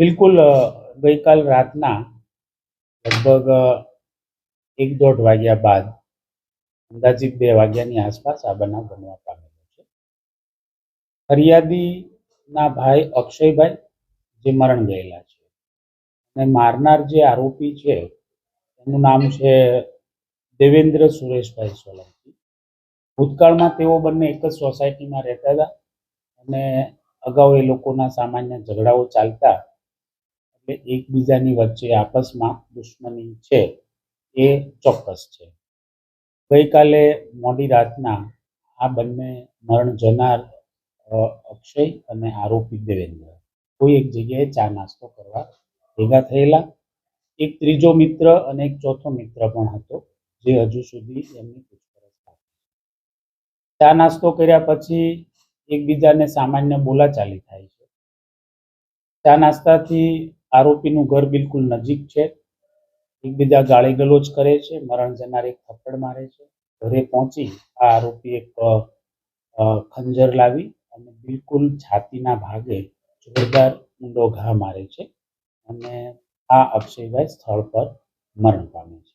બિલકુલ ગઈકાલ રાતના લગભગ 1-1:30 વાગ્યા બાદ અંદાજિત 2 વાગ્યાની આસપાસ આ બનાવ બનવા પામેલો છે. ફરિયાદીના ભાઈ અક્ષયભાઈ જે મરણ ગયેલા છે અને મારનાર જે આરોપી છે એનું નામ છે દેવેન્દ્ર સુરેશભાઈ સોલંકી. ભૂતકાળમાં તેઓ બંને એક જ સોસાયટીમાં રહેતા હતા અને અગાઉ એ લોકોના સામાન્ય ઝઘડાઓ ચાલતા એટલે એકબીજાની વચ્ચે આપસમાં દુશ્મની છે એ ચોક્કસ છે. ગઈકાલે મોડી રાતના આ બંને મરણ જનાર અક્ષય અને આરોપી દેવેન્દ્ર કોઈ એક જગ્યાએ ચા નાસ્તો કરવા ભેગા થયેલા. એક ત્રીજો મિત્ર અને એક ચોથો મિત્ર પણ હતો જે હજુ સુધી એમની પૂછપરછ બાકી છે. ચા નાસ્તો કર્યા પછી એકબીજાને સામાન્ય બોલાચાલી થાય છે. ચા નાસ્તાથી આરોપીનું ઘર બિલકુલ નજીક છે. એકબીજા ગાળી ગલોચ કરે છે. મરણ જનાર એક થપ્પડ મારે છે. ઘરે પહોંચી આ આરોપી એક ખંજર લાવી અને બિલકુલ છાતીના ભાગે જોરદાર ઊંડો ઘા મારે છે અને આ અક્ષયભાઈ સ્થળ પર મરણ પામે છે.